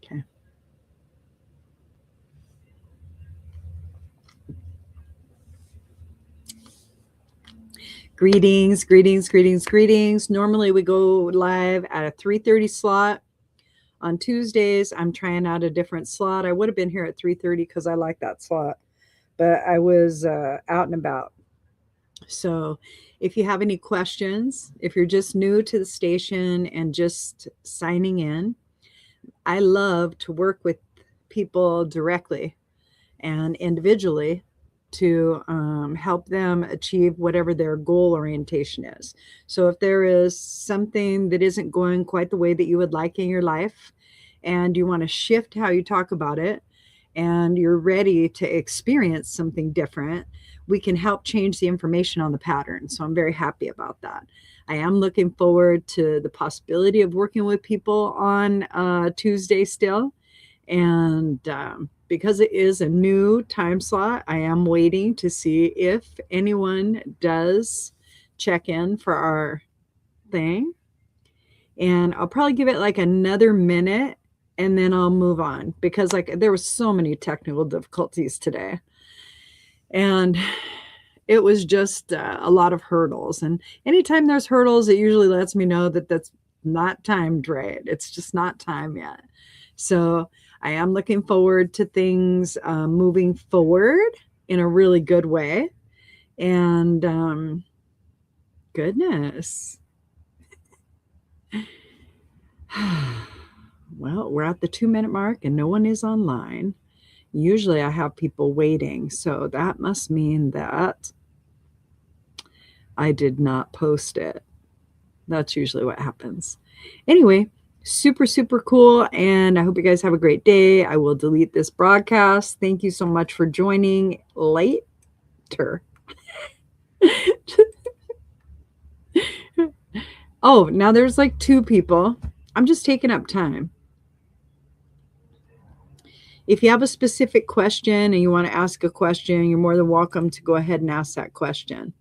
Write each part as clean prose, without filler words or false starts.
Okay. Greetings, greetings, greetings, greetings. Normally we go live at a 3:30 slot. On Tuesdays, I'm trying out a different slot. I would have been here at 3:30 because I like that slot, but I was out and about. So if you have any questions, if you're just new to the station and just signing in, I love to work with people directly and individually to help them achieve whatever their goal orientation is. So if there is something that isn't going quite the way that you would like in your life, and you want to shift how you talk about it, and you're ready to experience something different, we can help change the information on the pattern. So I'm very happy about that. I am looking forward to the possibility of working with people on Tuesday still. And because it is a new time slot, I am waiting to see if anyone does check in for our thing. And I'll probably give it like another minute and then I'll move on, because like there was so many technical difficulties today. And it was just a lot of hurdles. And anytime there's hurdles, it usually lets me know that that's not timed right. It's just not time yet. So I am looking forward to things moving forward in a really good way. And goodness. Well, we're at the 2-minute mark and no one is online. Usually I have people waiting, so that must mean that I did not post it. That's usually what happens. Anyway, super, super cool. And I hope you guys have a great day. I will delete this broadcast. Thank you so much for joining later. Oh, now there's like 2 people. I'm just taking up time. If you have a specific question and you want to ask a question, you're more than welcome to go ahead and ask that question.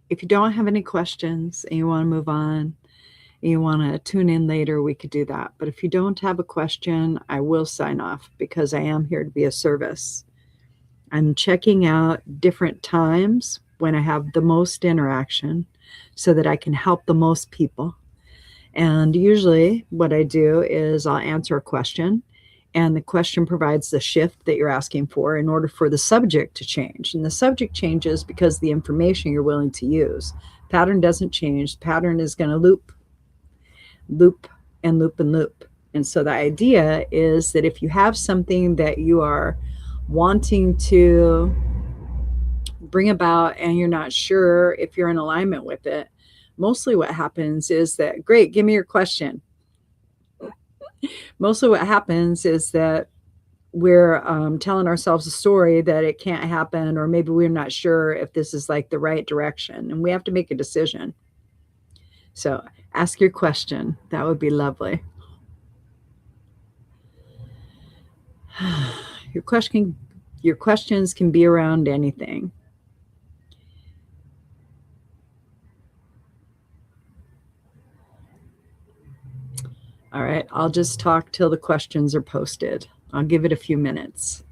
If you don't have any questions and you want to move on and you want to tune in later, we could do that. But if you don't have a question, I will sign off because I am here to be of service. I'm checking out different times when I have the most interaction so that I can help the most people. And usually what I do is I'll answer a question, and the question provides the shift that you're asking for in order for the subject to change. And the subject changes because the information you're willing to use. Pattern doesn't change. Pattern is going to loop, and loop and loop. And so the idea is that if you have something that you are wanting to bring about and you're not sure if you're in alignment with it, mostly what happens is that, great, give me your question. Mostly what happens is that we're telling ourselves a story that it can't happen, or maybe we're not sure if this is like the right direction, and we have to make a decision. So ask your question. That would be lovely. Your questions can be around anything. All right, I'll just talk till the questions are posted. I'll give it a few minutes.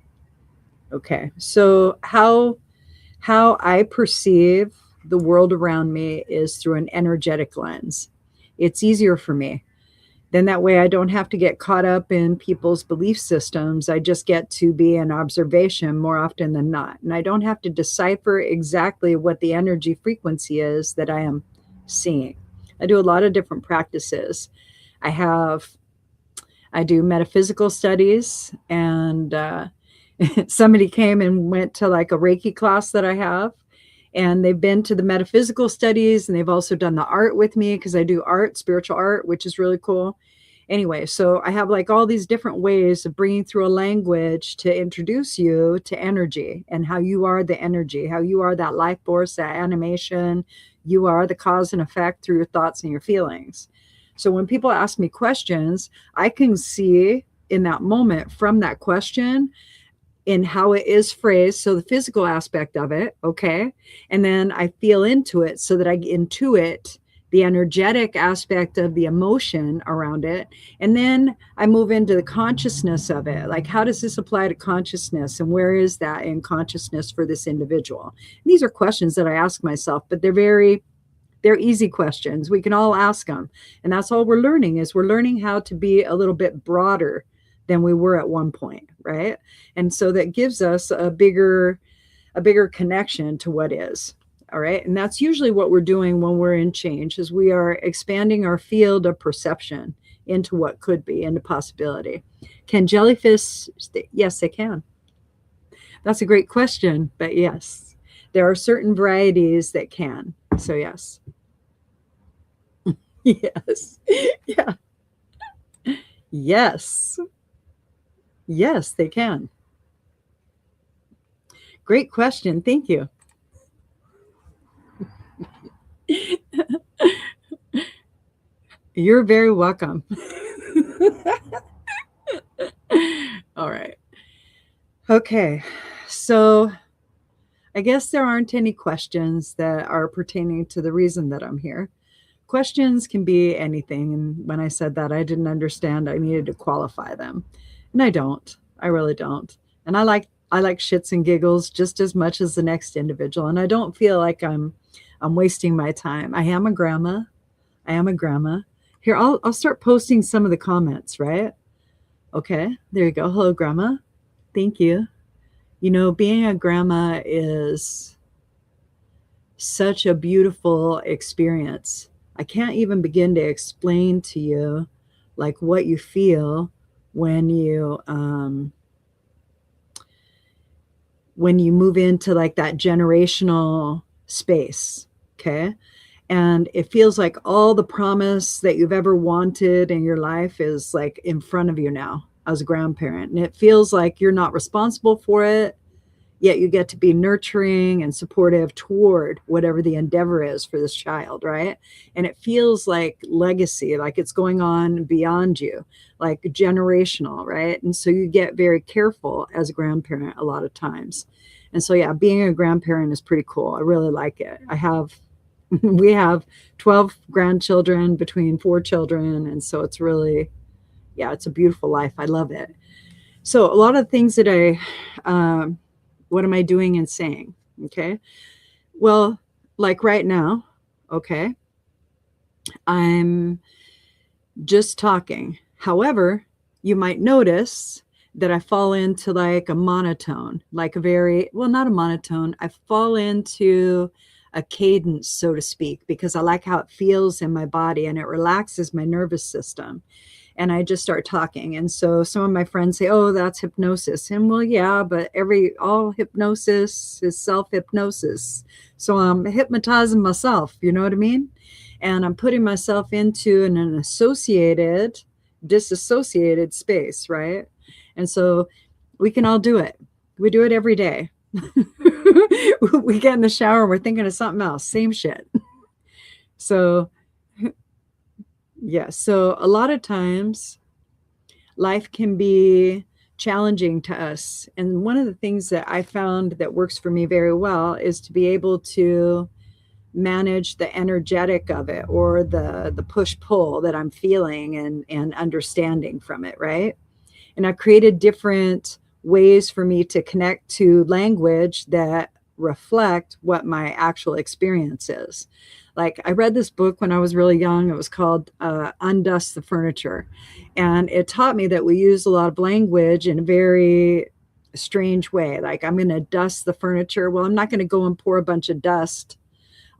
Okay, so how I perceive the world around me is through an energetic lens. It's easier for me. Then that way I don't have to get caught up in people's belief systems. I just get to be an observation more often than not. And I don't have to decipher exactly what the energy frequency is that I am seeing. I do a lot of different practices. I do metaphysical studies, and somebody came and went to like a Reiki class that I have, and they've been to the metaphysical studies, and they've also done the art with me because I do art, spiritual art, which is really cool. Anyway, so I have like all these different ways of bringing through a language to introduce you to energy and how you are the energy, how you are that life force, that animation. You are the cause and effect through your thoughts and your feelings. So when people ask me questions, I can see in that moment from that question in how it is phrased. So the physical aspect of it. Okay. And then I feel into it so that I intuit the energetic aspect of the emotion around it. And then I move into the consciousness of it. Like, how does this apply to consciousness? And where is that in consciousness for this individual? And these are questions that I ask myself, but they're easy questions. We can all ask them. And that's all we're learning, is we're learning how to be a little bit broader than we were at one point, right? And so that gives us a bigger connection to what is. All right. And that's usually what we're doing when we're in change, is we are expanding our field of perception into what could be, into possibility. Can jellyfish? Yes, they can. That's a great question, but yes, there are certain varieties that can. So yes. Yes. Yeah. Yes. Yes, they can. Great question. Thank you. You're very welcome. All right. Okay. So I guess there aren't any questions that are pertaining to the reason that I'm here. Questions can be anything. And when I said that, I didn't understand. I needed to qualify them. And I don't. I really don't. And I like shits and giggles just as much as the next individual. And I don't feel like I'm wasting my time. I am a grandma. I am a grandma. Here, I'll start posting some of the comments, right? Okay, there you go. Hello, grandma. Thank you. You know, being a grandma is such a beautiful experience. I can't even begin to explain to you like what you feel when you move into like that generational space. Okay. And it feels like all the promise that you've ever wanted in your life is like in front of you now as a grandparent. And it feels like you're not responsible for it, yet you get to be nurturing and supportive toward whatever the endeavor is for this child, right? And it feels like legacy, like it's going on beyond you, like generational, right? And so you get very careful as a grandparent a lot of times. And so, yeah, being a grandparent is pretty cool. I really like it. We have 12 grandchildren between 4 children. And so it's really, yeah, it's a beautiful life. I love it. So a lot of things that what am I doing and saying? Okay. Well, like right now, okay, I'm just talking. However, you might notice that I fall into like a monotone, like not a monotone. I fall into a cadence, so to speak, because I like how it feels in my body and it relaxes my nervous system. And I just start talking. And so some of my friends say, oh, that's hypnosis. And well, yeah, but all hypnosis is self-hypnosis. So I'm hypnotizing myself, you know what I mean? And I'm putting myself into an disassociated space, right? And so we can all do it. We do it every day. We get in the shower and we're thinking of something else, same shit. So yeah, so a lot of times life can be challenging to us. And one of the things that I found that works for me very well is to be able to manage the energetic of it, or the push-pull that I'm feeling and understanding from it, right? And I've created different ways for me to connect to language that reflect what my actual experience is. Like, I read this book when I was really young. It was called Undust the Furniture. And it taught me that we use a lot of language in a very strange way. Like, I'm going to dust the furniture. Well, I'm not going to go and pour a bunch of dust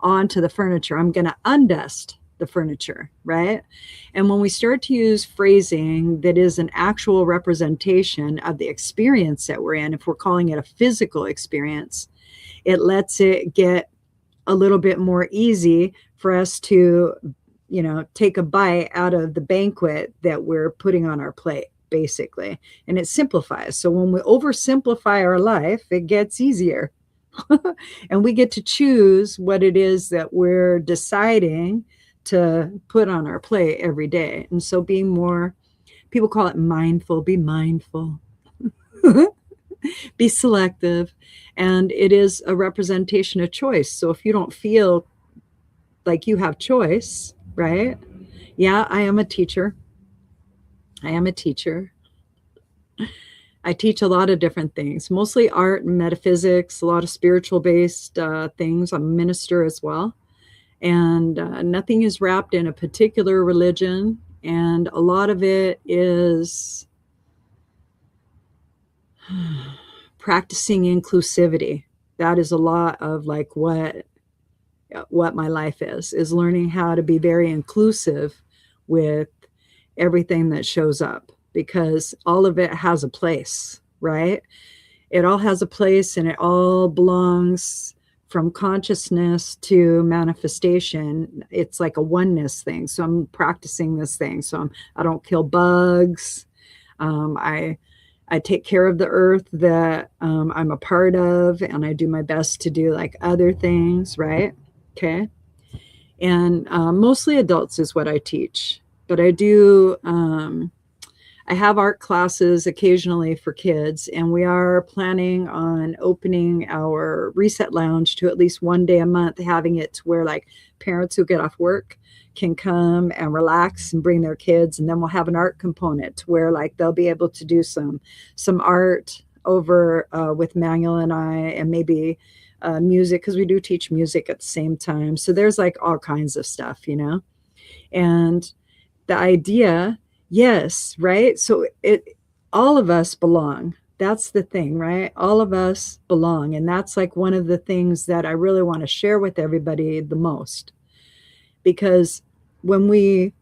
onto the furniture. I'm going to undust the furniture, right? And when we start to use phrasing that is an actual representation of the experience that we're in, if we're calling it a physical experience, it lets it get a little bit more easy for us to, take a bite out of the banquet that we're putting on our plate, basically. And it simplifies. So when we oversimplify our life, it gets easier. And we get to choose what it is that we're deciding to put on our plate every day. And so being more, people call it mindful, be mindful. Be selective. And it is a representation of choice. So if you don't feel like you have choice, right? Yeah, I am a teacher. I am a teacher. I teach a lot of different things, mostly art and metaphysics, a lot of spiritual based things. I'm a minister as well. And nothing is wrapped in a particular religion. And a lot of it is practicing inclusivity. That is a lot of like what my life is learning how to be very inclusive with everything that shows up, because all of it has a place, right? It all has a place, and it all belongs from consciousness to manifestation. It's like a oneness thing. So I'm practicing this thing. So I don't kill bugs. I take care of the earth that I'm a part of, and I do my best to do like other things, right? Okay. And mostly adults is what I teach, but I have art classes occasionally for kids, and we are planning on opening our reset lounge to at least one day a month, having it to where like parents who get off work can come and relax and bring their kids. And then we'll have an art component to where like they'll be able to do some art over with Manuel and I, and maybe music, because we do teach music at the same time. So there's like all kinds of stuff, you know? And the idea, yes, right? So all of us belong. That's the thing, right? All of us belong. And that's like one of the things that I really want to share with everybody the most. Because when we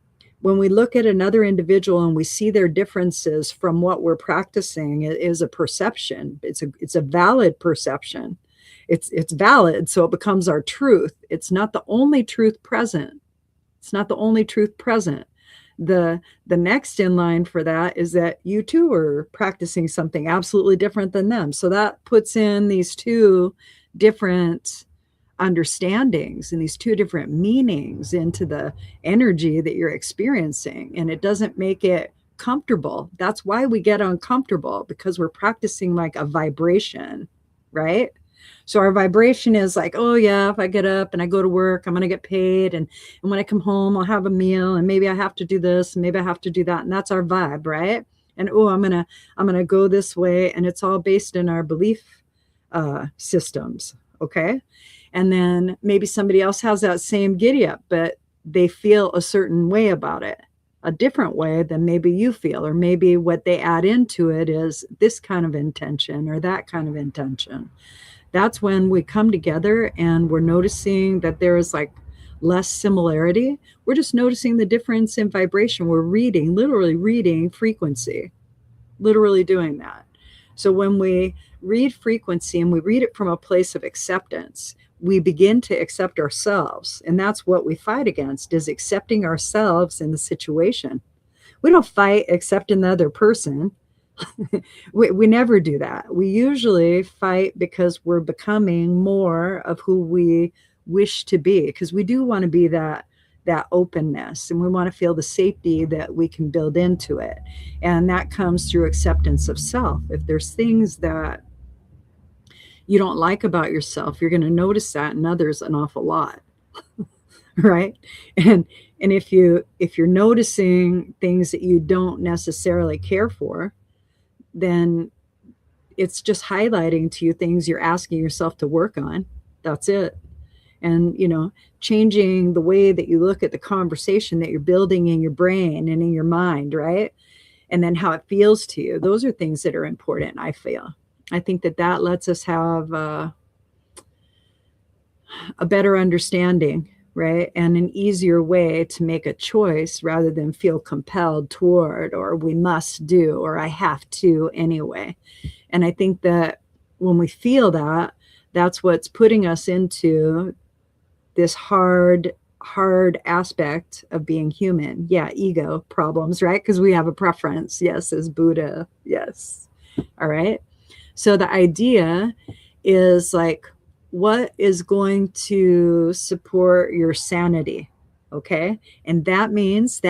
look at another individual and we see their differences from what we're practicing, it is a perception. It's a valid perception. It's valid, so it becomes our truth. It's not the only truth present. It's not the only truth present. The next in line for that is that you too are practicing something absolutely different than them. So that puts in these two different understandings and these two different meanings into the energy that you're experiencing, and it doesn't make it comfortable. That's why we get uncomfortable, because we're practicing like a vibration, right? So our vibration is like, oh yeah, if I get up and I go to work, I'm going to get paid, and when I come home I'll have a meal, and maybe I have to do this and maybe I have to do that, and that's our vibe, right? And oh, I'm going to go this way, and it's all based in our belief systems, okay? And then maybe somebody else has that same giddy up, but they feel a certain way about it, a different way than maybe you feel, or maybe what they add into it is this kind of intention or that kind of intention. That's when we come together and we're noticing that there is like less similarity. We're just noticing the difference in vibration. We're literally reading frequency, literally doing that. So when we read frequency and we read it from a place of acceptance, we begin to accept ourselves. And that's what we fight against, is accepting ourselves in the situation. We don't fight accepting the other person. we never do that. We usually fight because we're becoming more of who we wish to be, because we do want to be that openness, and we want to feel the safety that we can build into it. And that comes through acceptance of self. If there's things that you don't like about yourself, you're going to notice that in others an awful lot. Right? And if you're noticing things that you don't necessarily care for, then it's just highlighting to you things you're asking yourself to work on. That's it. And, changing the way that you look at the conversation that you're building in your brain and in your mind, right? And then how it feels to you. Those are things that are important, I feel. I think that lets us have a better understanding, right? And an easier way to make a choice rather than feel compelled toward, or we must do, or I have to anyway. And I think that when we feel that, that's what's putting us into this hard aspect of being human. Yeah, ego problems, right? Because we have a preference. Yes, as Buddha. Yes. All right. So the idea is like, what is going to support your sanity? Okay. And that means,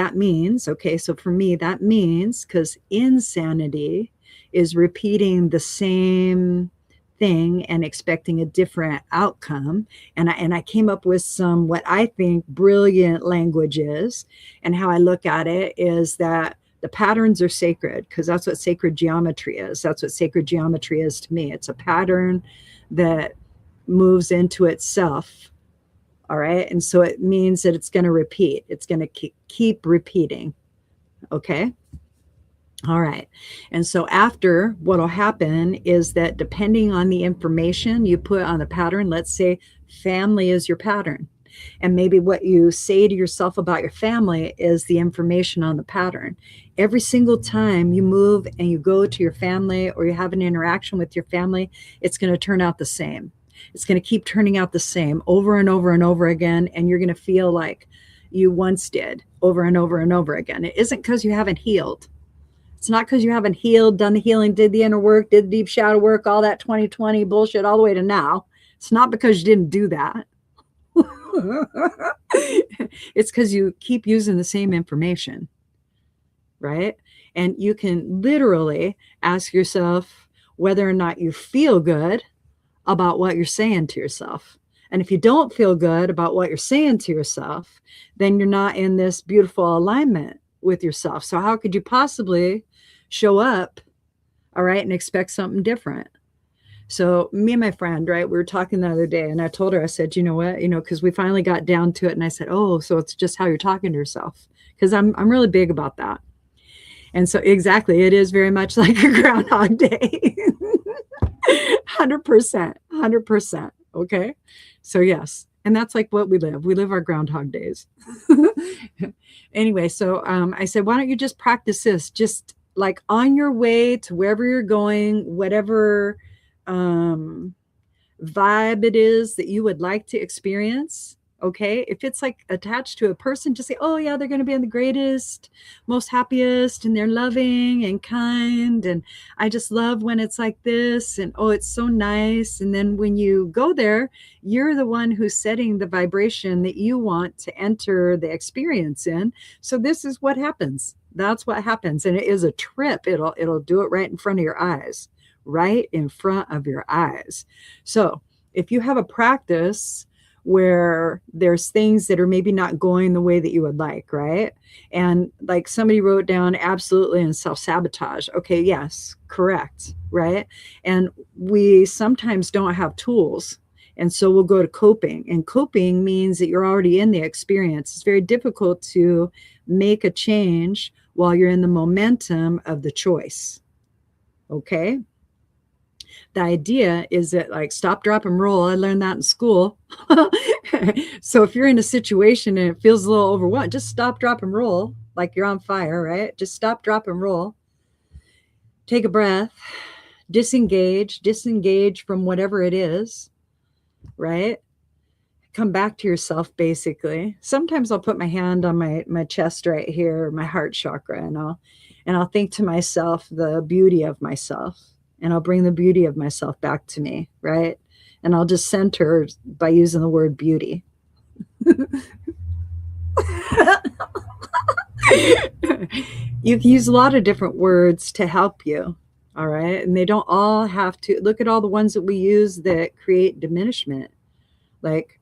okay, so for me, that means, because insanity is repeating the same thing and expecting a different outcome. And I came up with some what I think brilliant languages. And how I look at it is that the patterns are sacred, because that's what sacred geometry is. That's what sacred geometry is to me. It's a pattern that moves into itself. All right. And so it means that it's going to repeat. It's going to keep repeating. Okay. All right. And so after, what'll happen is that depending on the information you put on the pattern, let's say family is your pattern. And maybe what you say to yourself about your family is the information on the pattern. Every single time you move and you go to your family or you have an interaction with your family, it's going to turn out the same. It's going to keep turning out the same over and over and over again. And you're going to feel like you once did over and over and over again. It isn't because you haven't healed. It's not because you haven't healed, done the healing, did the inner work, did the deep shadow work, all that 2020 bullshit all the way to now. It's not because you didn't do that. It's because you keep using the same information, right? And you can literally ask yourself whether or not you feel good about what you're saying to yourself. And if you don't feel good about what you're saying to yourself, then you're not in this beautiful alignment with yourself. So how could you possibly show up, all right, and expect something different? So me and my friend, right, we were talking the other day, and I told her, I said, you know what, because we finally got down to it, and I said, oh, so it's just how you're talking to yourself, because I'm really big about that. And so exactly, it is very much like a Groundhog Day. 100%, 100%. Okay. So yes. And that's like what we live. We live our Groundhog Days. Anyway, so I said, why don't you just practice this? Just like on your way to wherever you're going, whatever vibe it is that you would like to experience. Okay. If it's like attached to a person, just say, oh yeah, they're going to be in the greatest, most happiest, and they're loving and kind. And I just love when it's like this. And oh, it's so nice. And then when you go there, you're the one who's setting the vibration that you want to enter the experience in. So this is what happens. That's what happens. And it is a trip. It'll do it right in front of your eyes, right in front of your eyes. So if you have a practice where there's things that are maybe not going the way that you would like, right? And like somebody wrote down absolutely in self-sabotage. Okay, yes, correct, right? And we sometimes don't have tools. And so we'll go to coping. And coping means that you're already in the experience. It's very difficult to make a change while you're in the momentum of the choice. Okay? The idea is that like stop, drop, and roll. I learned that in school. So if you're in a situation and it feels a little overwhelmed, just stop, drop, and roll like you're on fire, right? Just stop, drop, and roll. Take a breath. Disengage from whatever it is, right? Come back to yourself, basically. Sometimes I'll put my hand on my chest right here, my heart chakra, and I'll think to myself the beauty of myself. And I'll bring the beauty of myself back to me, right? And I'll just center by using the word beauty. You can use a lot of different words to help you, all right? And they don't all have to. Look at all the ones that we use that create diminishment, like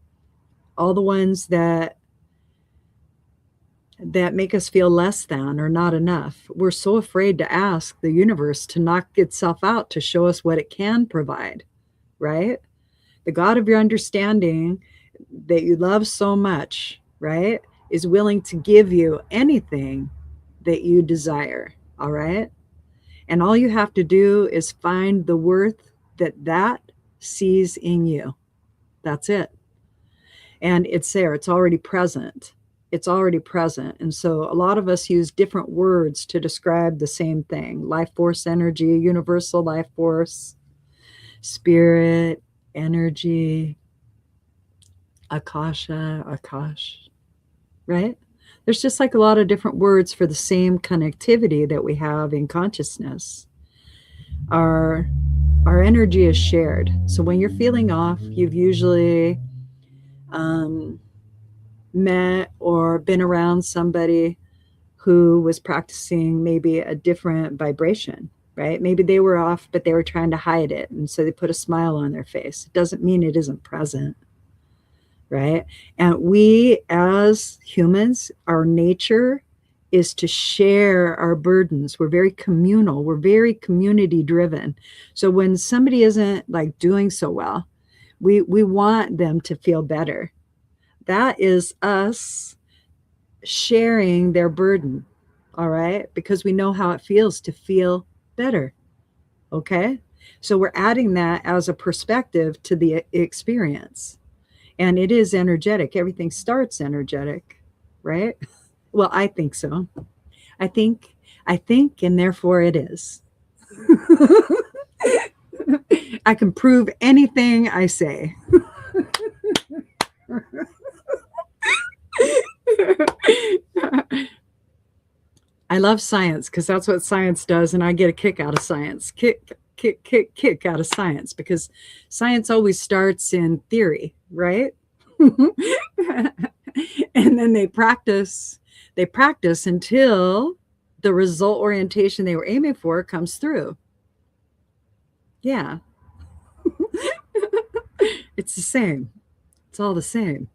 all the ones that make us feel less than or not enough. We're so afraid to ask the universe to knock itself out to show us what it can provide, right? The God of your understanding that you love so much, right, is willing to give you anything that you desire, all right? And all you have to do is find the worth that sees in you. That's it. And it's there. It's already present. It's already present. And so a lot of us use different words to describe the same thing. Life force, energy, universal life force, spirit, energy, akasha, akash, right? There's just like a lot of different words for the same connectivity that we have in consciousness. Our energy is shared. So when you're feeling off, you've usually met or been around somebody who was practicing maybe a different vibration, right? Maybe they were off, but they were trying to hide it. And so they put a smile on their face. It doesn't mean it isn't present, right? And we as humans, our nature is to share our burdens. We're very communal. We're very community driven. So when somebody isn't like doing so well, we want them to feel better. That is us sharing their burden, all right? Because we know how it feels to feel better, okay? So we're adding that as a perspective to the experience. And it is energetic. Everything starts energetic, right? Well, I think so. I think, and therefore it is. I can prove anything I say. I love science because that's what science does, and I get a kick out of science. Kick out of science, because science always starts in theory, right? And then they practice until the result orientation they were aiming for comes through. Yeah. It's the same. It's all the same.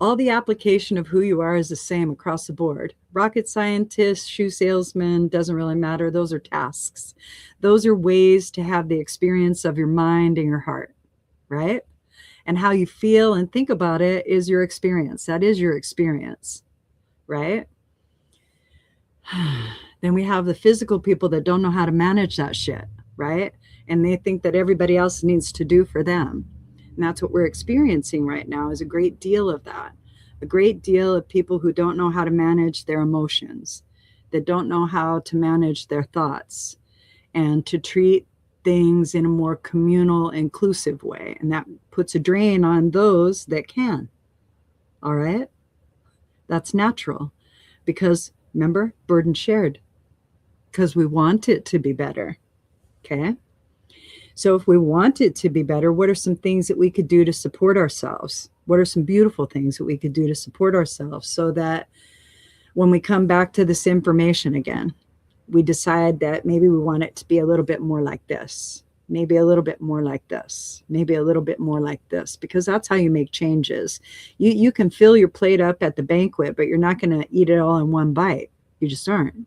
All the application of who you are is the same across the board. Rocket scientist, shoe salesman, doesn't really matter. Those are tasks. Those are ways to have the experience of your mind and your heart, right? And how you feel and think about it is your experience. That is your experience, right? Then we have the physical people that don't know how to manage that shit, right? And they think that everybody else needs to do for them. And that's what we're experiencing right now, is a great deal of that. A great deal of people who don't know how to manage their emotions, that don't know how to manage their thoughts, and to treat things in a more communal, inclusive way. And that puts a drain on those that can. All right? That's natural. Because remember, burden shared. Because we want it to be better. Okay? So if we want it to be better, what are some things that we could do to support ourselves? What are some beautiful things that we could do to support ourselves, so that when we come back to this information again, we decide that maybe we want it to be a little bit more like this, maybe a little bit more like this, maybe a little bit more like this, because that's how you make changes. You can fill your plate up at the banquet, but you're not going to eat it all in one bite. You just aren't.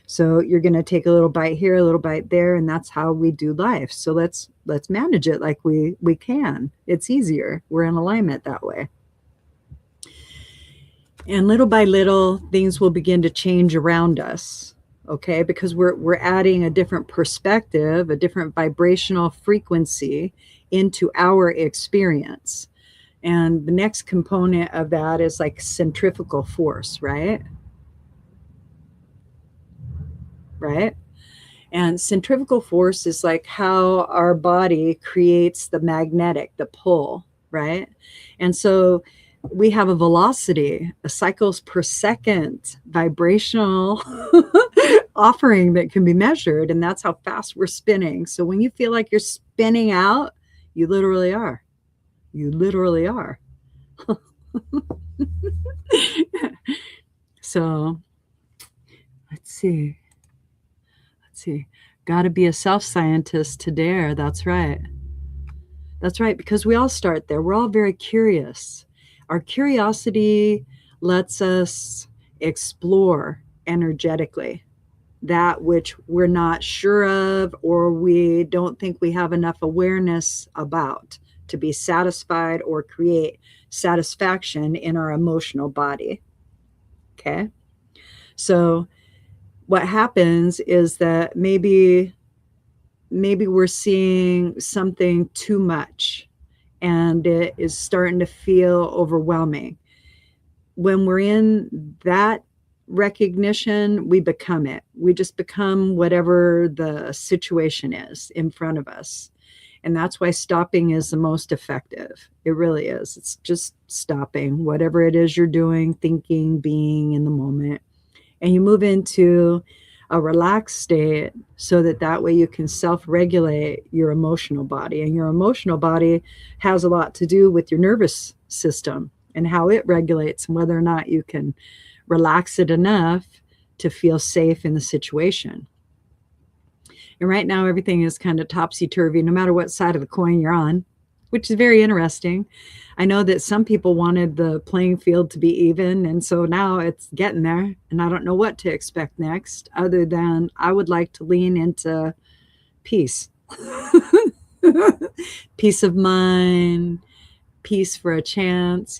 So you're going to take a little bite here, a little bite there, and that's how we do life. So let's manage it like we can. It's easier. We're in alignment that way. And little by little, things will begin to change around us, okay? Because we're adding a different perspective, a different vibrational frequency into our experience. And the next component of that is like centrifugal force, right? Right? And centrifugal force is like how our body creates the magnetic, the pull, right? And so we have a velocity, a cycles per second vibrational offering that can be measured, and that's how fast we're spinning. So when you feel like you're spinning out, you literally are. You literally are. So let's see. Got to be a self-scientist to dare. That's right. That's right, because we all start there. We're all very curious. Our curiosity lets us explore energetically that which we're not sure of, or we don't think we have enough awareness about to be satisfied or create satisfaction in our emotional body. Okay? So what happens is that maybe we're seeing something too much and it is starting to feel overwhelming. When we're in that recognition, we become it. We just become whatever the situation is in front of us. And that's why stopping is the most effective. It really is. It's just stopping whatever it is you're doing, thinking, being in the moment. And you move into a relaxed state so that way you can self-regulate your emotional body. And your emotional body has a lot to do with your nervous system and how it regulates and whether or not you can relax it enough to feel safe in the situation. And right now, everything is kind of topsy-turvy, no matter what side of the coin you're on, which is very interesting. I know that some people wanted the playing field to be even, and so now it's getting there, and I don't know what to expect next, other than I would like to lean into peace. Peace of mind, peace for a chance,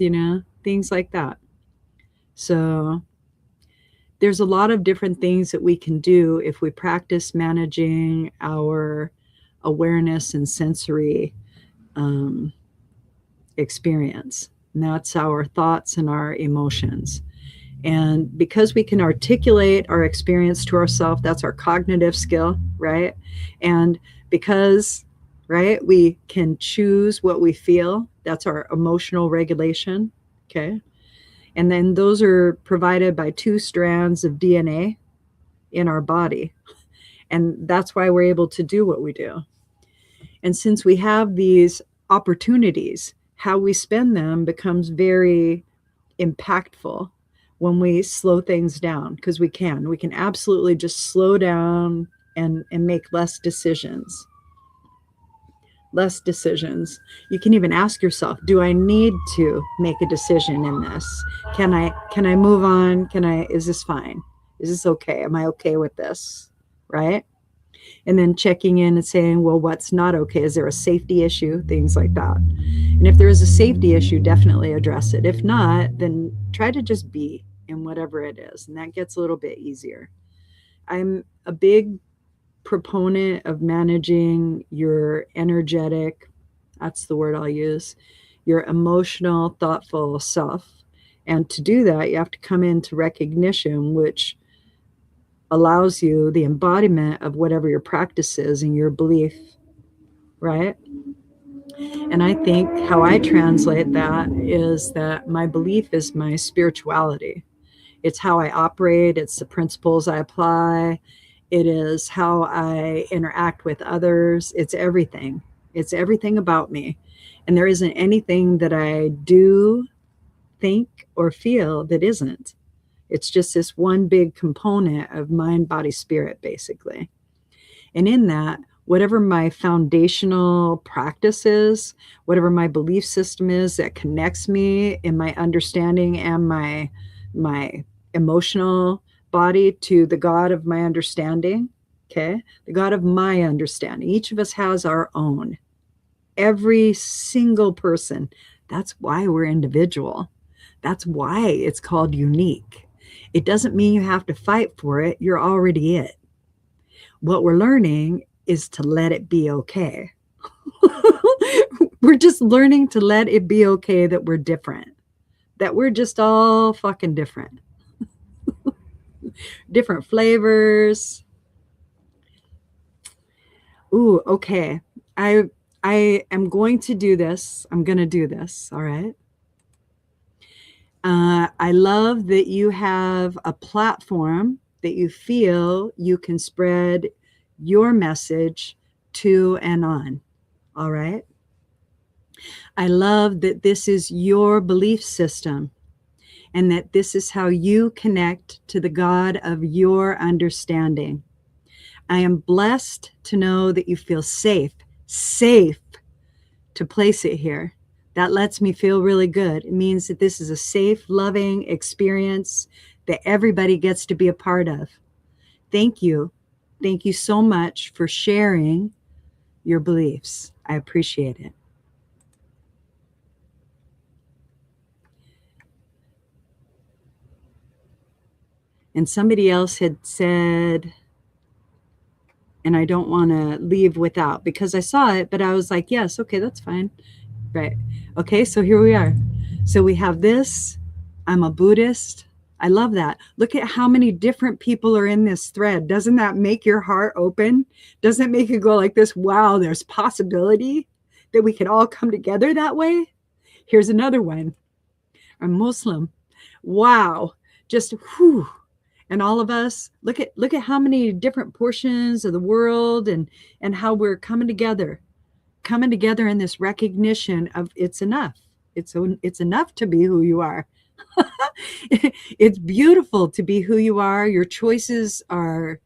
things like that. So there's a lot of different things that we can do if we practice managing our awareness and sensory experience. And that's our thoughts and our emotions. And because we can articulate our experience to ourselves, that's our cognitive skill, right? And because, right, we can choose what we feel, that's our emotional regulation, okay? And then those are provided by 2 strands of DNA in our body. And that's why we're able to do what we do. And since we have these opportunities, how we spend them becomes very impactful when we slow things down, because we can absolutely just slow down and make less decisions. You can even ask yourself, do I need to make a decision in this? Can I move on? Is this fine? Is this okay? Am I okay with this? Right? And then checking in and saying, well, what's not okay? Is there a safety issue? Things like that. And if there is a safety issue, definitely address it. If not, then try to just be in whatever it is. And that gets a little bit easier. I'm a big proponent of managing your energetic, that's the word I'll use, your emotional, thoughtful self. And to do that, you have to come into recognition, which allows you the embodiment of whatever your practice is and your belief, right? And I think how I translate that is that my belief is my spirituality. It's how I operate. It's the principles I apply. It is how I interact with others. It's everything. It's everything about me. And there isn't anything that I do, think, or feel that isn't. It's just this one big component of mind, body, spirit, basically. And in that, whatever my foundational practice is, whatever my belief system is that connects me in my understanding and my emotional body to the God of my understanding, okay? The God of my understanding. Each of us has our own. Every single person. That's why we're individual. That's why it's called unique. It doesn't mean you have to fight for it. You're already it. What we're learning is to let it be okay. We're just learning to let it be okay that we're different. That we're just all fucking different. Different flavors. Ooh, okay. I am going to do this. I'm going to do this. All right. I love that you have a platform that you feel you can spread your message to and on. All right. I love that this is your belief system and that this is how you connect to the God of your understanding. I am blessed to know that you feel safe to place it here. That lets me feel really good. It means that this is a safe, loving experience that everybody gets to be a part of. Thank you. Thank you so much for sharing your beliefs. I appreciate it. And somebody else had said, and I don't want to leave without, because I saw it, but I was like, yes, okay, that's fine. Right. Okay, so here we are. So we have this. I'm a Buddhist. I love that. Look at how many different people are in this thread. Doesn't that make your heart open? Doesn't it make you go like this? Wow, there's possibility that we could all come together that way. Here's another one. I'm Muslim. Wow. Just whew. And all of us, look at how many different portions of the world and how we're coming together in this recognition of it's enough. It's enough to be who you are. It's beautiful to be who you are. Your choices are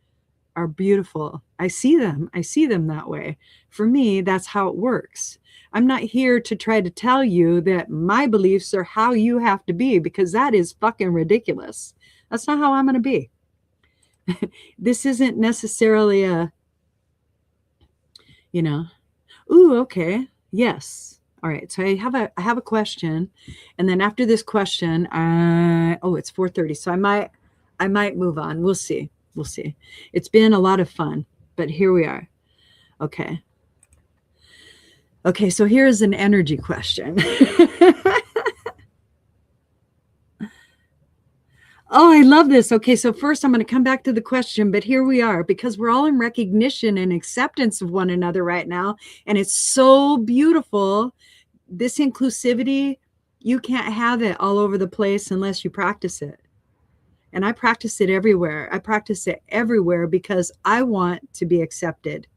are beautiful. I see them. I see them that way. For me, that's how it works. I'm not here to try to tell you that my beliefs are how you have to be, because that is fucking ridiculous. That's not how I'm going to be. This isn't necessarily a, you know, ooh, okay. Yes. All right. So I have a question, and then after this question, it's 4:30. So I might move on. We'll see. We'll see. It's been a lot of fun, but here we are. Okay. Okay, so here's an energy question. Oh, I love this. Okay, so first I'm going to come back to the question, but here we are, because we're all in recognition and acceptance of one another right now. And it's so beautiful. This inclusivity, you can't have it all over the place unless you practice it. And I practice it everywhere. I practice it everywhere because I want to be accepted.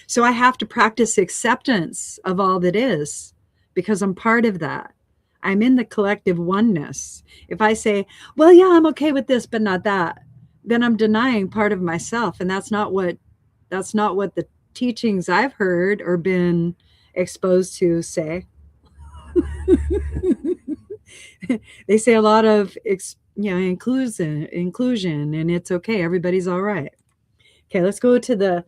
So I have to practice acceptance of all that is, because I'm part of that. I'm in the collective oneness. If I say, well, yeah, I'm okay with this, but not that, then I'm denying part of myself. And that's not what the teachings I've heard or been exposed to say. They say a lot of inclusion, and it's okay. Everybody's all right. Okay, let's go to the.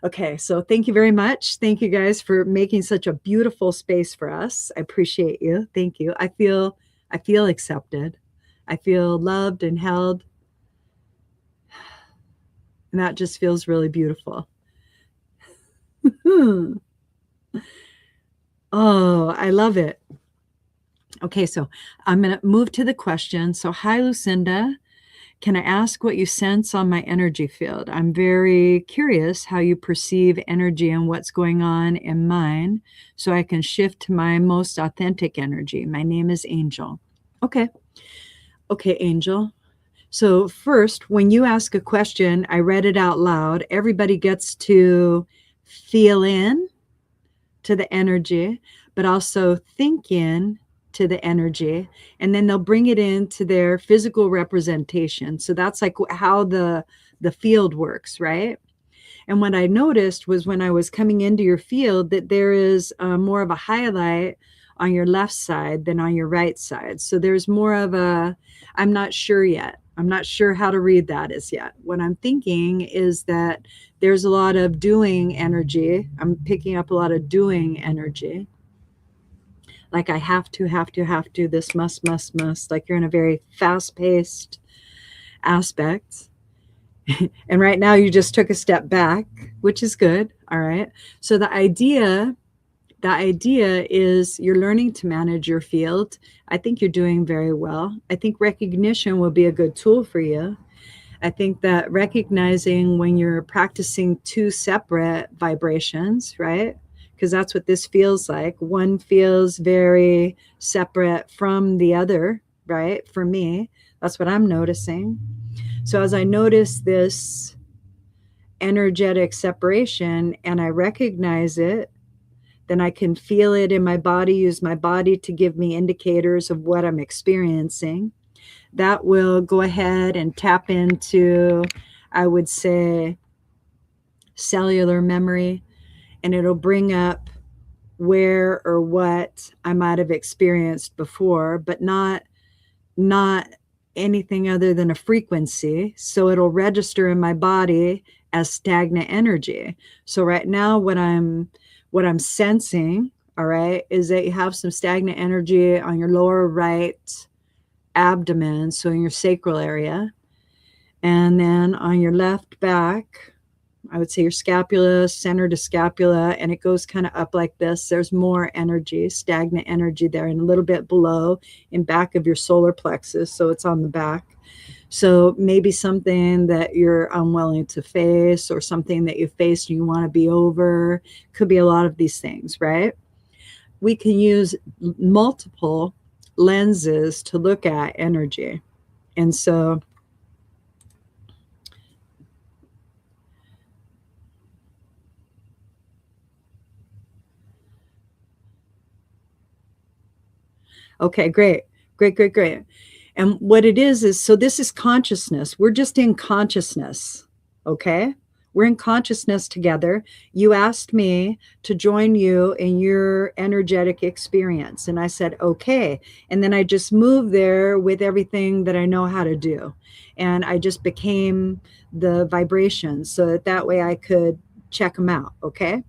Okay, so thank you very much. Thank you guys for making such a beautiful space for us. I appreciate you. Thank you. I feel accepted. I feel loved and held. And that just feels really beautiful. Oh, I love it. Okay, so I'm going to move to the question. So, hi, Lucinda. Can I ask what you sense on my energy field? I'm very curious how you perceive energy and what's going on in mine, so I can shift to my most authentic energy. My name is Angel. Okay. Okay, Angel. So first, when you ask a question, I read it out loud. Everybody gets to feel in to the energy, but also think in to the energy, and then they'll bring it into their physical representation. So that's like how the field works, right? And what I noticed was, when I was coming into your field, that there is more of a highlight on your left side than on your right side. So there's more of a, I'm not sure yet. I'm not sure how to read that as yet. What I'm thinking is that there's a lot of doing energy. I'm picking up a lot of doing energy. Like I have to, this must, like you're in a very fast-paced aspect. And right now you just took a step back, which is good. All right. So the idea is you're learning to manage your field. I think you're doing very well. I think recognition will be a good tool for you. I think that recognizing when you're practicing two separate vibrations, right? Because that's what this feels like. One feels very separate from the other, right? For me, that's what I'm noticing. So as I notice this energetic separation and I recognize it, then I can feel it in my body, use my body to give me indicators of what I'm experiencing. That will go ahead and tap into, I would say, cellular memory, and it'll bring up where or what I might have experienced before, but not anything other than a frequency. So it'll register in my body as stagnant energy. So right now what I'm sensing, all right, is that you have some stagnant energy on your lower right abdomen, so in your sacral area, and then on your left back, I would say your scapula, center to scapula, and it goes kind of up like this. There's more energy, stagnant energy there, and a little bit below in back of your solar plexus, so it's on the back. So maybe something that you're unwilling to face, or something that you faced and you want to be over. Could be a lot of these things, right? We can use multiple lenses to look at energy. And so okay, great. And what it is so this is consciousness. We're just in consciousness. Okay. We're in consciousness together. You asked me to join you in your energetic experience. And I said, okay. And then I just moved there with everything that I know how to do. And I just became the vibration so that way I could check them out. Okay.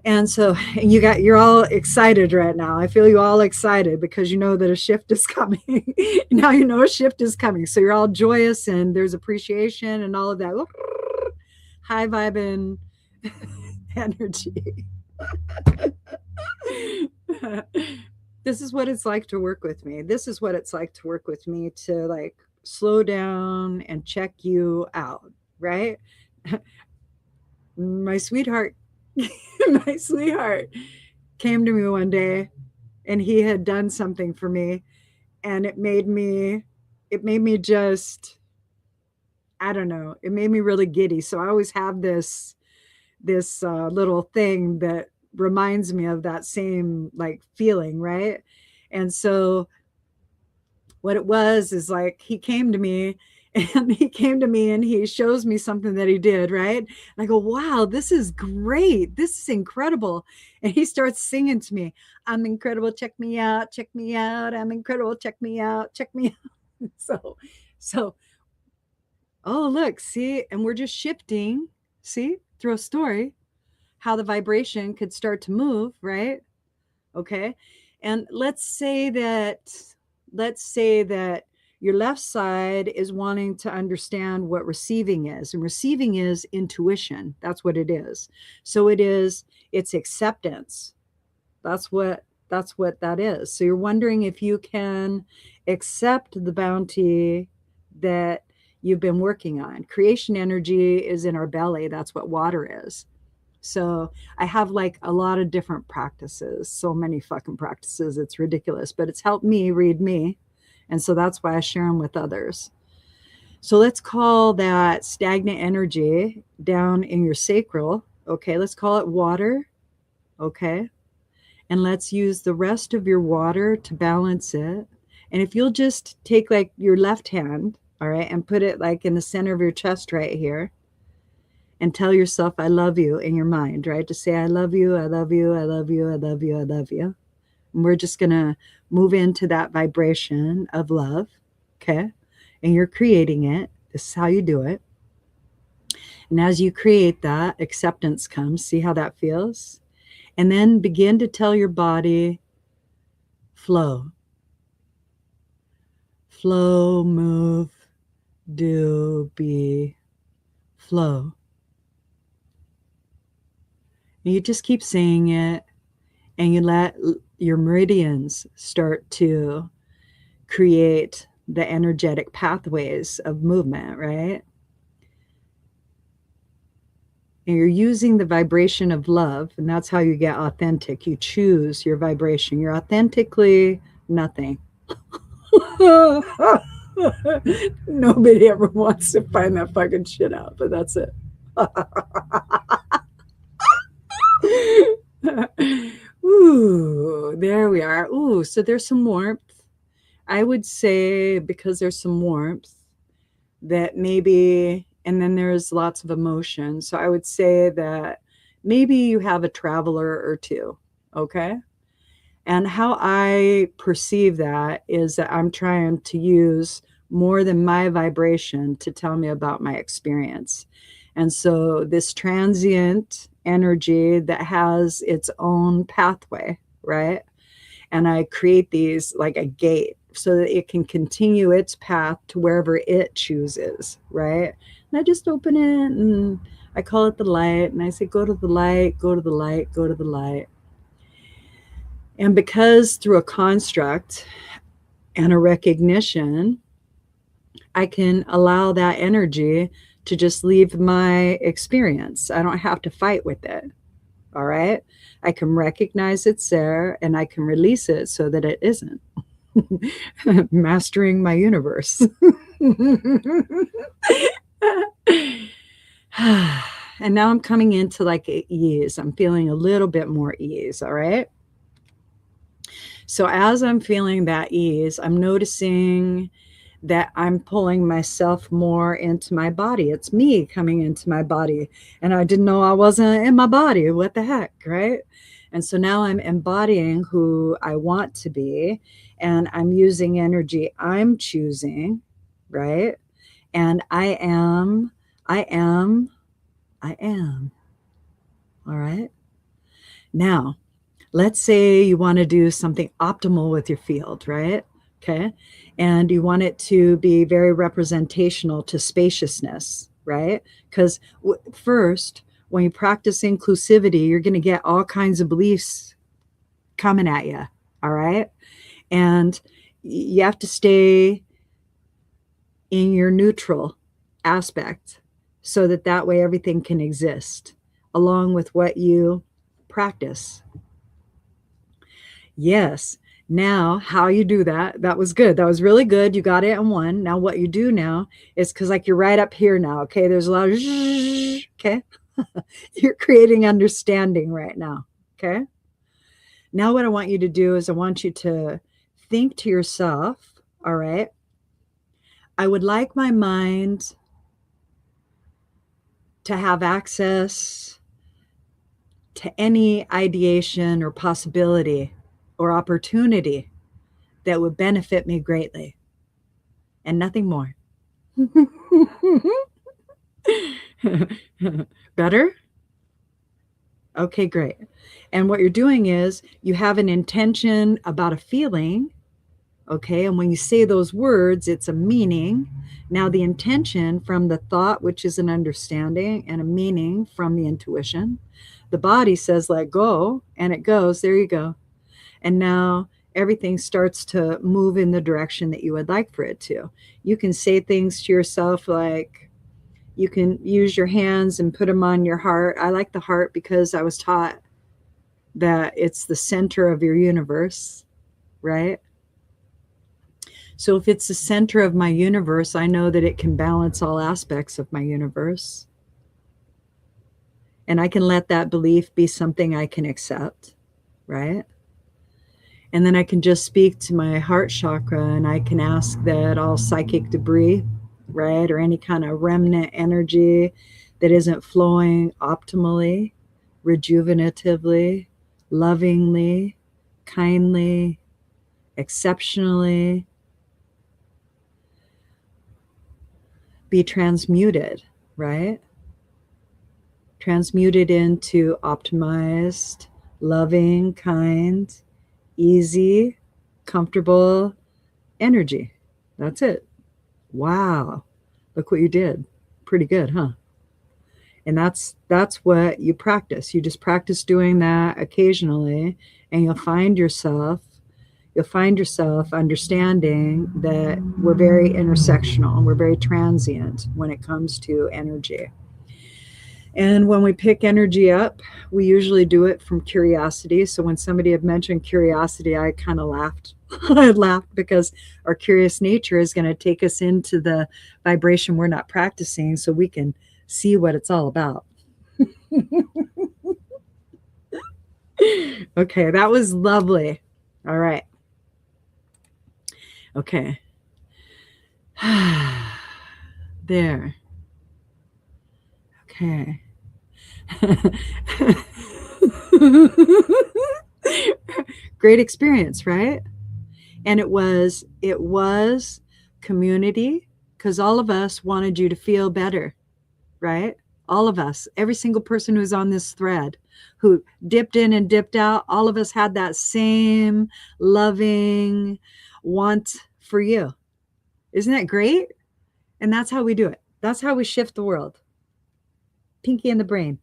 And so you're all excited right now. I feel you all excited because you know that a shift is coming. Now you know a shift is coming. So you're all joyous and there's appreciation and all of that. High vibing energy. This is what it's like to work with me. This is what it's like to work with me, to like slow down and check you out, right? My sweetheart, my sweetheart came to me one day and he had done something for me and it made me just, I don't know, it made me really giddy. So I always have this little thing that reminds me of that same like feeling, right? And so what it was is like he came to me and he shows me something that he did, right? And I go, wow, this is great, this is incredible. And he starts singing to me, I'm incredible, check me out, I'm incredible, check me out, check me out. So oh look, see, and we're just shifting, see, through a story, how the vibration could start to move, right? Okay. And let's say that your left side is wanting to understand what receiving is, and receiving is intuition. That's what it is. So it's acceptance. That's what that is. So you're wondering if you can accept the bounty that you've been working on. Creation energy is in our belly. That's what water is. So I have like a lot of different practices, so many fucking practices. It's ridiculous, but it's helped me read me. And so that's why I share them with others. So let's call that stagnant energy down in your sacral. Okay, let's call it water. Okay. And let's use the rest of your water to balance it. And if you'll just take like your left hand, all right, and put it like in the center of your chest right here, and tell yourself, I love you in your mind, right? To say, I love you, I love you, I love you, I love you, I love you. And we're just going to move into that vibration of love. Okay. And you're creating it. This is how you do it. And as you create that, acceptance comes. See how that feels? And then begin to tell your body, flow. Flow, move, do, be, flow. And you just keep saying it, and you let your meridians start to create the energetic pathways of movement, right? And you're using the vibration of love, and that's how you get authentic. You choose your vibration. You're authentically nothing. Nobody ever wants to find that fucking shit out, but that's it. Ooh, there we are. Ooh, so there's some warmth. I would say because there's some warmth that maybe, and then there's lots of emotion. So I would say that maybe you have a traveler or two. Okay. And how I perceive that is that I'm trying to use more than my vibration to tell me about my experience. And so this transient energy that has its own pathway, right? And I create these like a gate so that it can continue its path to wherever it chooses, right? And I just open it and I call it the light, and I say, go to the light, go to the light, go to the light. And because through a construct and a recognition, I can allow that energy to just leave my experience. I don't have to fight with it. All right. I can recognize it's there and I can release it so that it isn't. Mastering my universe. And now I'm coming into like ease. I'm feeling a little bit more ease. All right. So as I'm feeling that ease, I'm noticing that I'm pulling myself more into my body. It's me coming into my body. And I didn't know I wasn't in my body. What the heck, right? And so now I'm embodying who I want to be, and I'm using energy I'm choosing, right? And I am, I am. All right. Now, let's say you want to do something optimal with your field, right? Okay. And you want it to be very representational to spaciousness, right? Because first, when you practice inclusivity, you're going to get all kinds of beliefs coming at you. All right. And you have to stay in your neutral aspect so that that way everything can exist along with what you practice. Yes. Now, how you do that, that was good. That was really good. You got it in one. Now, what you do now is because, like, you're right up here now. Okay. There's a lot of, okay. You're creating understanding right now. Okay. Now, what I want you to do is I want you to think to yourself, all right, I would like my mind to have access to any ideation or possibility or opportunity that would benefit me greatly and nothing more. Better? Okay, great. And what you're doing is you have an intention about a feeling, okay? And when you say those words, it's a meaning. Now, the intention from the thought, which is an understanding, and a meaning from the intuition. The body says, let go, and it goes, there you go. And now everything starts to move in the direction that you would like for it to. You can say things to yourself like, you can use your hands and put them on your heart. I like the heart because I was taught that it's the center of your universe, right? So if it's the center of my universe, I know that it can balance all aspects of my universe. And I can let that belief be something I can accept, right? And then I can just speak to my heart chakra and I can ask that all psychic debris, right, or any kind of remnant energy that isn't flowing optimally, rejuvenatively, lovingly, kindly, exceptionally, be transmuted, right? Transmuted into optimized, loving, kind, easy, comfortable energy. That's it. Wow. Look what you did. Pretty good, huh? And that's what you practice. You just practice doing that occasionally, and you'll find yourself understanding that we're very intersectional and we're very transient when it comes to energy. And when we pick energy up, we usually do it from curiosity. So when somebody had mentioned curiosity, I kind of laughed. I laughed because our curious nature is going to take us into the vibration we're not practicing so we can see what it's all about. Okay, that was lovely. All right. Okay. There. Okay. Great experience, right? And it was community, because all of us wanted you to feel better, right? All of us, every single person who's on this thread, who dipped in and dipped out, all of us had that same loving want for you. Isn't that great? And that's how we do it. That's how we shift the world. Pinky in the brain.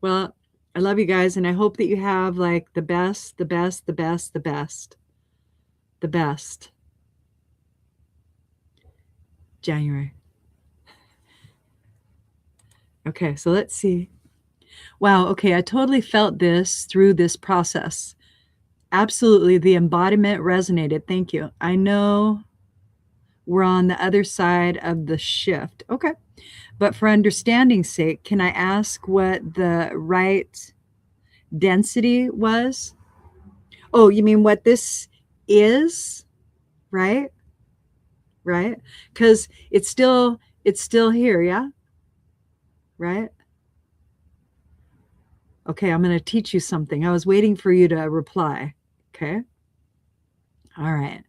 Well, I love you guys, and I hope that you have like the best January. Okay, so let's see. Wow, okay, I totally felt this through this process. Absolutely, the embodiment resonated. Thank you. I know we're on the other side of the shift. Okay. But for understanding's sake, can I ask what the right density was? Oh, you mean what this is, right? Right? Because it's still here, yeah? Right? Okay, I'm going to teach you something. I was waiting for you to reply. Okay? All right.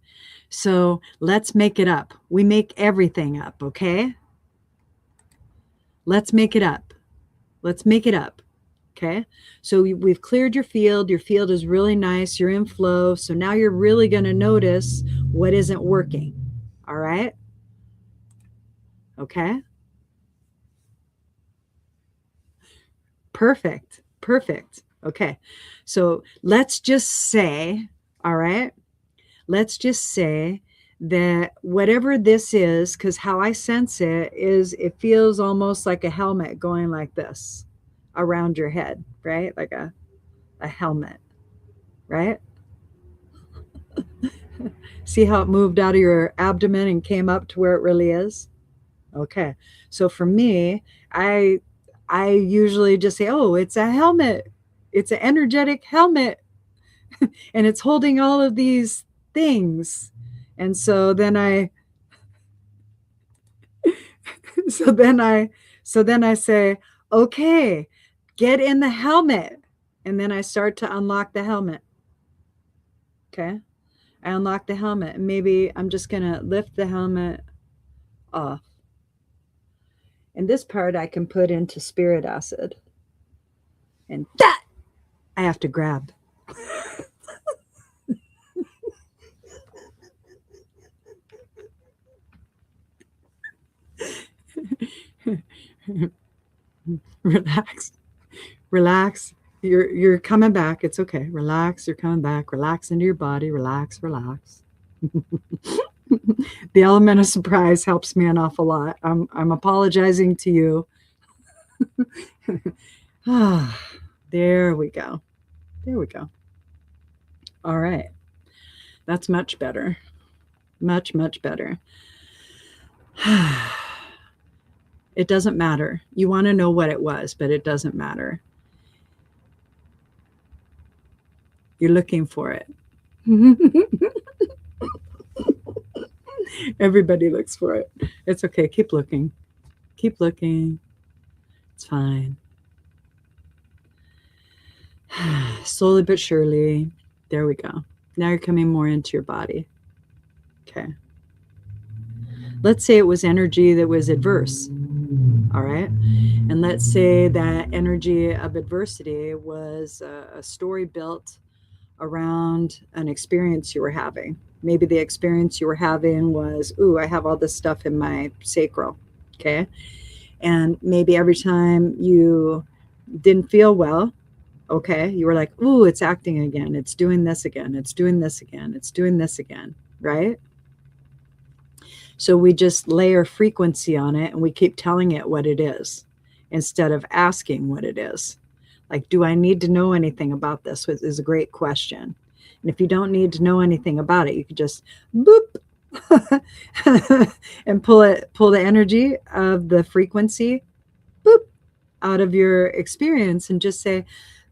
So let's make it up. We make everything up, okay? Let's make it up. Let's make it up. Okay. So we've cleared your field. Your field is really nice. You're in flow. So now you're really going to notice what isn't working. All right. Okay. Perfect. Perfect. Okay. So let's just say, all right, let's just say that whatever this is, because how I sense it is it feels almost like a helmet going like this around your head, right? Like a helmet, right? See how it moved out of your abdomen and came up to where it really is? Okay. So for me, I I usually just say, "Oh, it's a helmet. It's an energetic helmet and it's holding all of these things." And so then I so then I so then I say, "Okay, get in the helmet." And then I start to unlock the helmet. Okay? I unlock the helmet and maybe I'm just going to lift the helmet off. And this part I can put into spirit acid. And that I have to grab. Relax. Relax. You're coming back. It's okay. Relax. You're coming back. Relax into your body. Relax, relax. The element of surprise helps me an awful lot. I'm apologizing to you. Ah, there we go. There we go. All right. That's much better. Much, much better. It doesn't matter. You want to know what it was, but it doesn't matter. You're looking for it. Everybody looks for it. It's okay. Keep looking. Keep looking. It's fine. Slowly but surely. There we go. Now you're coming more into your body. Okay. Let's say it was energy that was adverse. All right. And let's say that energy of adversity was a story built around an experience you were having. Maybe the experience you were having was, ooh, I have all this stuff in my sacral. Okay. And maybe every time you didn't feel well, okay, you were like, ooh, it's acting again. It's doing this again. It's doing this again. It's doing this again. Right. So we just layer frequency on it and we keep telling it what it is instead of asking what it is. Like, do I need to know anything about this? Which is a great question. And if you don't need to know anything about it, you could just boop and pull the energy of the frequency boop out of your experience and just say,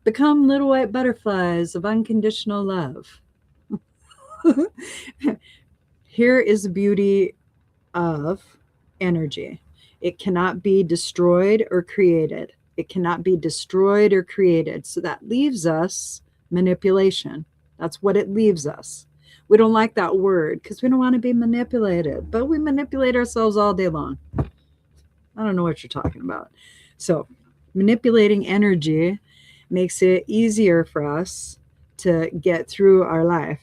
become little white butterflies of unconditional love. Here is the beauty of energy. It cannot be destroyed or created. It cannot be destroyed or created. So that leaves us manipulation. That's what it leaves us. We don't like that word because we don't want to be manipulated, but we manipulate ourselves all day long. I don't know what you're talking about. So manipulating energy makes it easier for us to get through our life.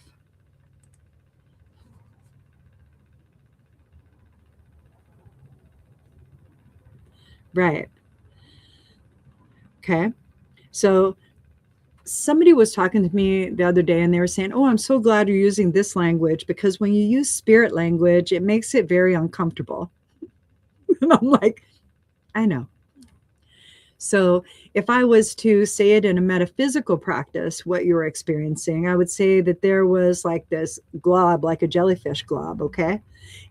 Right. Okay. So somebody was talking to me the other day and they were saying, oh, I'm so glad you're using this language because when you use spirit language, it makes it very uncomfortable. And I'm like, I know. So if I was to say it in a metaphysical practice, what you were experiencing, I would say that there was like this glob, like a jellyfish glob. Okay.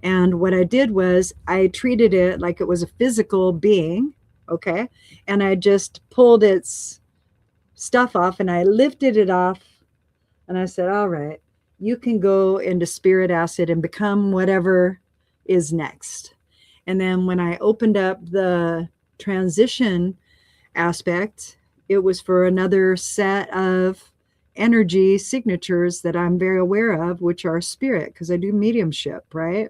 And what I did was I treated it like it was a physical being. Okay. And I just pulled its stuff off, and I lifted it off, and I said, all right, you can go into spirit acid and become whatever is next. And then when I opened up the transition aspect, it was for another set of energy signatures that I'm very aware of, which are spirit, because I do mediumship, right?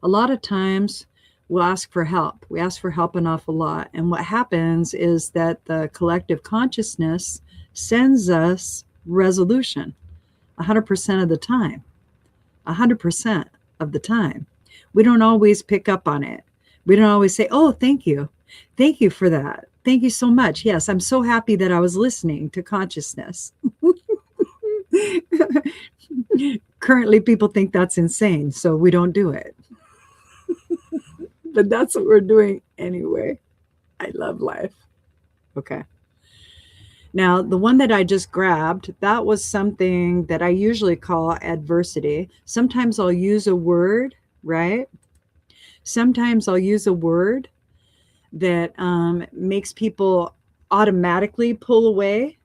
A lot of times we'll ask for help. We ask for help an awful lot. And what happens is that the collective consciousness sends us resolution 100% of the time. 100% of the time. We don't always pick up on it. We don't always say, oh, thank you. Thank you for that. Thank you so much. Yes, I'm so happy that I was listening to consciousness. Currently, people think that's insane, so we don't do it. But that's what we're doing anyway. I love life. Okay. Now, the one that I just grabbed, that was something that I usually call adversity. Sometimes I'll use a word, right? Sometimes I'll use a word that makes people automatically pull away,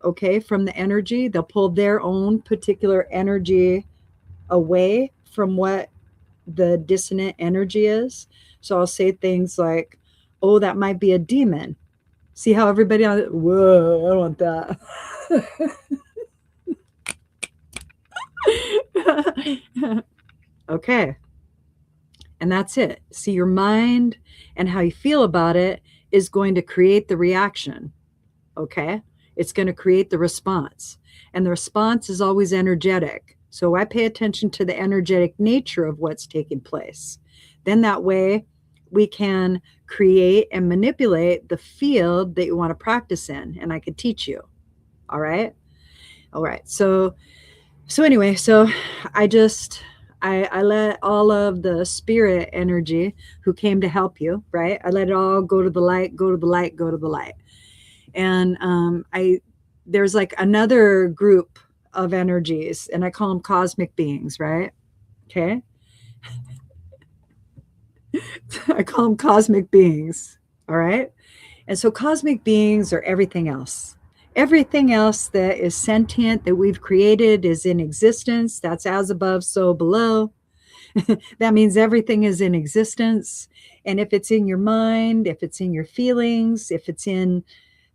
okay, from the energy. They'll pull their own particular energy away from what the dissonant energy is. So I'll say things like, oh, that might be a demon. See how everybody on it, whoa, I don't want that. Okay. And that's it. See, your mind and how you feel about it is going to create the reaction. Okay. It's going to create the response. And the response is always energetic. So I pay attention to the energetic nature of what's taking place. Then that way we can create and manipulate the field that you want to practice in. And I could teach you. All right. All right. So anyway, so I let all of the spirit energy who came to help you, right? I let it all go to the light, go to the light, go to the light. And there's like another group of energies, and I call them cosmic beings, right? Okay. I call them cosmic beings. All right. And so cosmic beings are everything else. Everything else that is sentient that we've created is in existence. That's as above, so below. That means everything is in existence. And if it's in your mind, if it's in your feelings, if it's in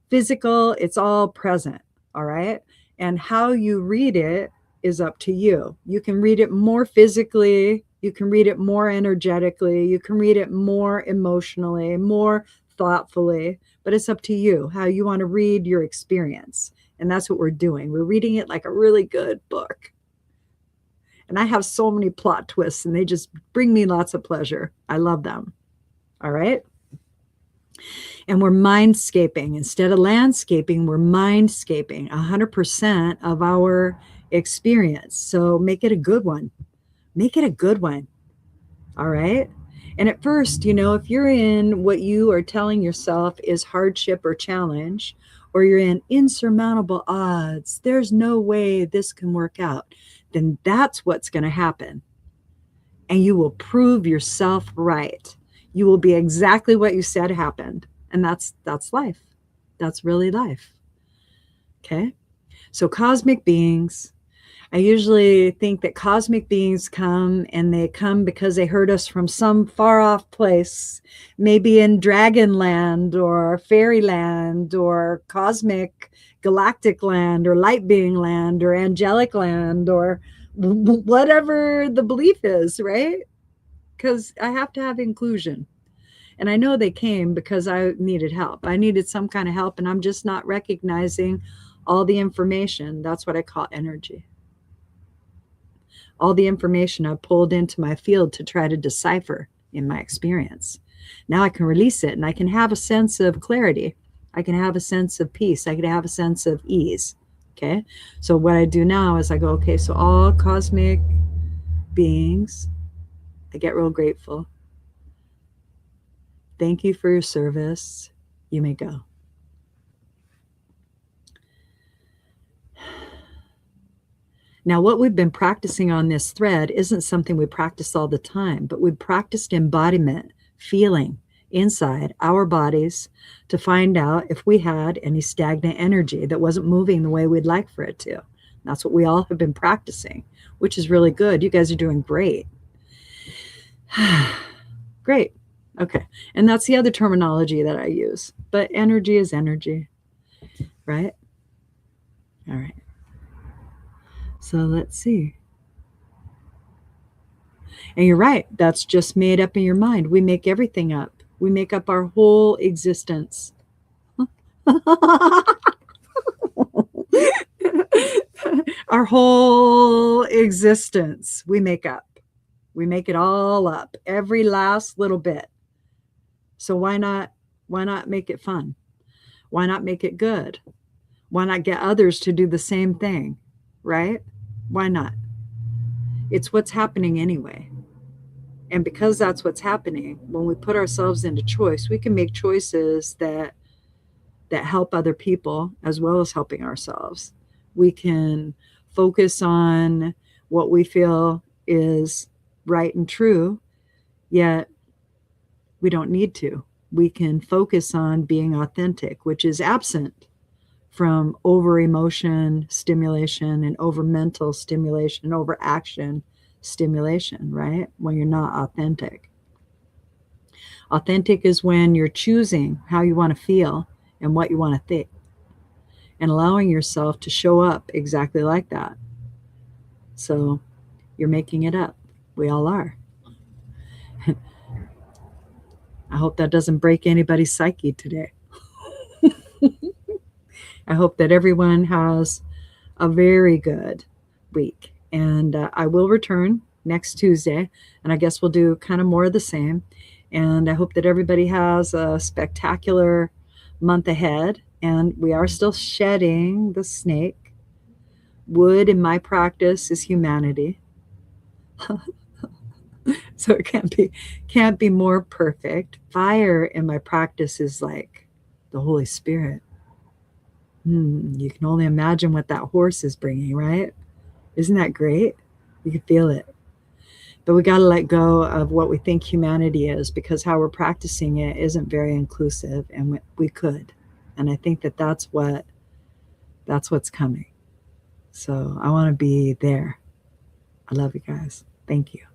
physical, it's all present. All right. And how you read it is up to you. You can read it more physically. You can read it more energetically. You can read it more emotionally, more thoughtfully, but it's up to you how you want to read your experience. And that's what we're doing. We're reading it like a really good book. And I have so many plot twists, and they just bring me lots of pleasure. I love them. All right. And we're mindscaping. Instead of landscaping, we're mindscaping 100% of our experience. So make it a good one. Make it a good one. All right. And at first, if you're in what you are telling yourself is hardship or challenge, or you're in insurmountable odds, there's no way this can work out, then that's what's going to happen. And you will prove yourself right. You will be exactly what you said happened. And that's life. That's really life. Okay. So cosmic beings, I usually think that cosmic beings come, and they come because they heard us from some far off place, maybe in Dragonland or Fairyland or cosmic galactic land or light being land or angelic land or whatever the belief is, right? Because I have to have inclusion. And I know they came because I needed help. I needed some kind of help, and I'm just not recognizing all the information. That's what I call energy. All the information I pulled into my field to try to decipher in my experience. Now I can release it, and I can have a sense of clarity. I can have a sense of peace. I can have a sense of ease. Okay. So what I do now is I go, okay, so all cosmic beings, I get real grateful. Thank you for your service. You may go. Now, what we've been practicing on this thread isn't something we practice all the time, but we've practiced embodiment, feeling, inside our bodies to find out if we had any stagnant energy that wasn't moving the way we'd like for it to. That's what we all have been practicing, which is really good. You guys are doing great. Great. Okay. And that's the other terminology that I use. But energy is energy, right? All right. So let's see. And you're right. That's just made up in your mind. We make everything up. We make up our whole existence. Our whole existence we make up. We make it all up, every last little bit. So why not make it fun? Why not make it good? Why not get others to do the same thing? Right? Why not? It's what's happening anyway. And because that's what's happening, when we put ourselves into choice, we can make choices that help other people as well as helping ourselves. We can focus on what we feel is right and true, yet we don't need to. We can focus on being authentic, which is absent from over emotion stimulation and over mental stimulation, over action stimulation, right? When you're not authentic. Authentic is when you're choosing how you want to feel and what you want to think, and allowing yourself to show up exactly like that. So you're making it up. We all are. I hope that doesn't break anybody's psyche today. I hope that everyone has a very good week. And I will return next Tuesday. And I guess we'll do kind of more of the same. And I hope that everybody has a spectacular month ahead. And we are still shedding the snake. Wood in my practice is humanity. So it can't be more perfect. Fire in my practice is like the Holy Spirit. You can only imagine what that horse is bringing, right? Isn't that great? You can feel it. But we got to let go of what we think humanity is, because how we're practicing it isn't very inclusive, and we could. And I think that that's what's coming. So I want to be there. I love you guys. Thank you.